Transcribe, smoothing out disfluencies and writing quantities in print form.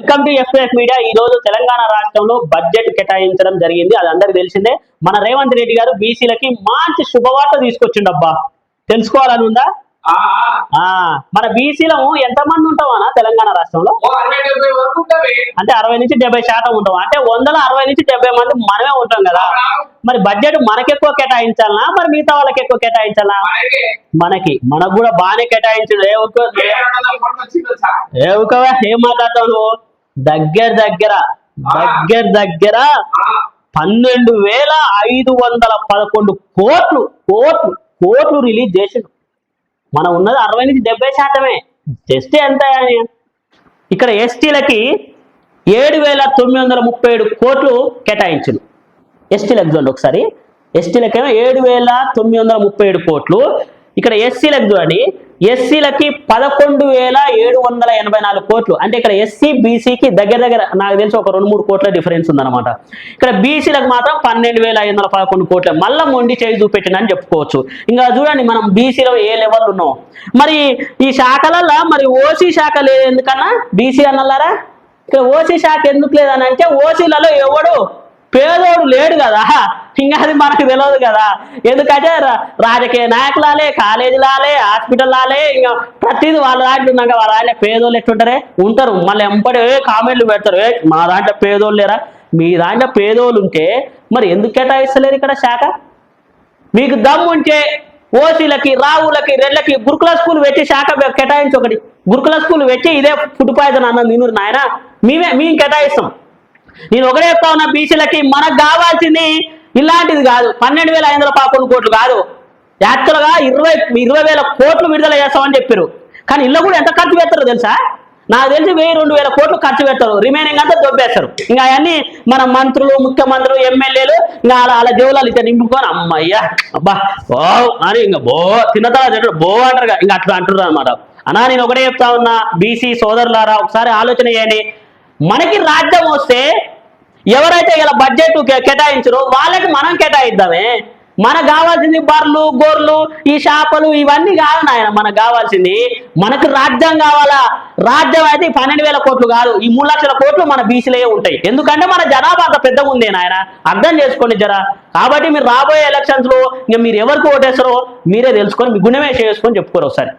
Welcome to FF media. ఈ రోజు తెలంగాణ రాష్ట్రంలో బడ్జెట్ కేటాయించడం జరిగింది. అది అందరికి తెలిసిందే. మన రేవంత్ రెడ్డి గారు బీసీలకి మంచి శుభవార్త తీసుకొచ్చిండబ్బా. తెలుసుకోవాలని ఉందా? మన బీసీలో ఎంతమంది ఉంటామన్నా తెలంగాణ రాష్ట్రంలో? అంటే 60 నుంచి 70% ఉంటాం. అంటే 100లో 60 నుంచి 70 మంది మనమే ఉంటాం కదా. మరి బడ్జెట్ మనకెక్కువ కేటాయించాలనా మరి మిగతా వాళ్ళకి ఎక్కువ కేటాయించాలా? మనకు కూడా బాగానే కేటాయించడు. ఏం మాట్లాడతావు నువ్వు? దగ్గర 12,511 కోట్లు రిలీజ్ చేసిండు. మనం ఉన్నది 60 నుంచి 70%. జస్ట్ ఎంత? ఇక్కడ ఎస్టీలకి 7,937 కోట్లు కేటాయించిండు. ఎస్టీలకు చూడండి ఒకసారి. ఎస్టీలకేమో 7,937 కోట్లు. ఇక్కడ ఎస్సీలకు చూడండి. ఎస్సీలకి 11,784 కోట్లు. అంటే ఇక్కడ ఎస్సీ బీసీకి దగ్గర నాకు తెలిసి ఒక 2-3 కోట్ల డిఫరెన్స్ ఉందన్నమాట. ఇక్కడ బీసీలకు మాత్రం 12,511 కోట్లు. మళ్ళా మొండి చేయి చూపెట్టిందని చెప్పుకోవచ్చు. ఇంకా చూడండి మనం బీసీలో ఏ లెవెల్ ఉన్నాం. మరి ఈ శాఖలలో మరి ఓసీ శాఖ లేదు ఎందుకన్నా? బీసీ అన్నలారా, ఇక్కడ ఓసీ శాఖ ఎందుకు లేదని అంటే ఓసీలలో ఎవడు పేదోడు లేడు కదా. ఇంకా అది మనకు తెలియదు కదా. ఎందుకంటే రాజకీయ నాయకులాలే, కాలేజీలాలే, హాస్పిటల్లాలే, ఇంకా ప్రతిదీ వాళ్ళ దాంట్లో ఉన్నాక వాళ్ళ దాంట్లో పేదోళ్ళు ఎట్లుంటారే ఉంటారు. మళ్ళీ ఎంపటి కామెంట్లు పెడతారు, మా దాంట్లో పేదోళ్ళు లేరా? మీ దాంట్లో పేదోళ్ళు ఉంటే మరి ఎందుకు కేటాయిస్తలేరు ఇక్కడ శాఖ? మీకు దమ్ము ఉంటే ఓసీలకి, రావులకి, రెడ్లకి గురుకుల స్కూల్ పెట్టి శాఖ కేటాయించి ఒకటి గురుకుల స్కూల్ పెట్టి ఇదే ఫుడ్ పాయిజన్ అన్న నిన్ను నాయన మేము కేటాయిస్తాం. నేను ఒకటే చెప్తా ఉన్నా, బీసీలకి మనకు కావాల్సింది ఇలాంటిది కాదు. 12,511 కోట్లు కాదు. యాక్చువల్గా 20,000 కోట్లు విడుదల చేస్తామని చెప్పారు. కానీ ఇల్లు కూడా ఎంత ఖర్చు పెడతారో తెలుసా? నాకు తెలిసి 1,000-2,000 కోట్లు ఖర్చు పెడతారు. రిమైనింగ్ అంతా దొబ్బేస్తారు. ఇంకా అవన్నీ మన మంత్రులు, ముఖ్యమంత్రులు, ఎమ్మెల్యేలు ఇంకా అలా దేవులాలు ఇట్లా నింపుకొని అమ్మయ్యా అబ్బా ఓ అని ఇంకా తిన్నదా బో అంటారు. ఇంకా అట్లా అంటారు అనమాట. అన్నా నేను ఒకటే చెప్తా ఉన్నా, బీసీ సోదరులారా ఒకసారి ఆలోచన చేయండి. మనకి రాజ్యం వస్తే ఎవరైతే ఇలా బడ్జెట్ కేటాయించరో వాళ్ళకి మనం కేటాయిద్దామే. మనకు కావాల్సింది బర్రెలు, గొర్రెలు, ఈ చేపలు ఇవన్నీ కాదు నాయన. మనకు కావాల్సింది మనకు రాజ్యం కావాలా. రాజ్యం అయితే 12,000 కోట్లు కాదు, ఈ 3 లక్షల కోట్లు మన బీసీలే ఉంటాయి. ఎందుకంటే మన జనాభా అంత పెద్దగా ఉంది నాయన. అర్థం చేసుకోండి జరా. కాబట్టి మీరు రాబోయే ఎలక్షన్స్ లో ఇంకా మీరు ఎవరికి ఓటేస్తారో మీరే తెలుసుకొని మీ గుణమే చేసుకొని చెప్పుకోరు ఒకసారి.